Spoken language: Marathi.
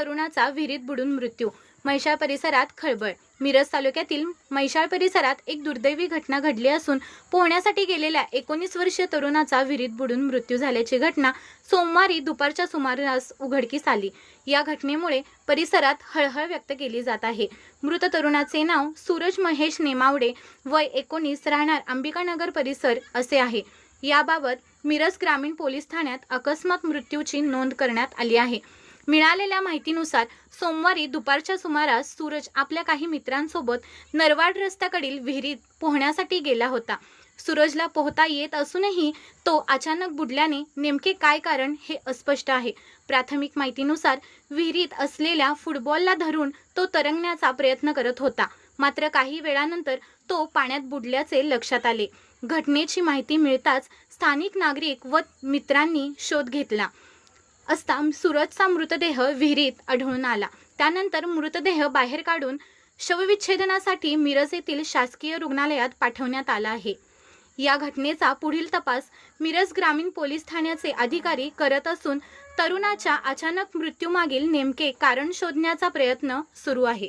तरुणाचा विहिरीत बुडून मृत्यू। म्हैसाळ परिसरात खळबळ। मिरज तालुक्यातील म्हैसाळ परिसरात एक दुर्दैवी घटना घडली असून पोहण्यासाठी गेलेल्या 19 वर्षीय तरुणाचा विहिरीत बुडून मृत्यू झाल्याची घटना सोमवारी दुपारच्या सुमारास उघडकीस आली। या घटनेमुळे परिसरात हळहळ व्यक्त केली जात आहे। मृत तरुणाचे नाव सूरज महेश नेमावडे, वय 19, राहणार अंबिकानगर परिसर असे आहे। याबाबत मिरज ग्रामीण पोलीस ठाण्यात अकस्मात मृत्यूची नोंद करण्यात आली आहे। मिळालेल्या माहितीनुसार सोमवारी दुपारच्या सुमारास सूरज आपल्या काही मित्रांसोबत नरवाड रस्त्याकडील विहिरीत पोहण्यासाठी गेला होता। सूरजला पोहता येत असूनही तो अचानक बुडल्याने नेमके काय कारण हे अस्पष्ट आहे। प्राथमिक माहितीनुसार विहिरीत असलेल्या फुटबॉलला धरून तो तरंगण्याचा प्रयत्न करत होता, मात्र काही वेळानंतर तो पाण्यात बुडल्याचे लक्षात आले। घटनेची माहिती मिळताच स्थानिक नागरिक व मित्रांनी शोध घेतला असता सूरजचा मृतदेह विहिरीत आढळून आला। त्यानंतर मृतदेह बाहेर काढून शवविच्छेदनासाठी मिरज येथील शासकीय रुग्णालयात पाठवण्यात आला आहे। या घटनेचा पुढील तपास मिरज ग्रामीण पोलीस ठाण्याचे अधिकारी करत असून तरुणाच्या अचानक मृत्यूमागील नेमके कारण शोधण्याचा प्रयत्न सुरू आहे।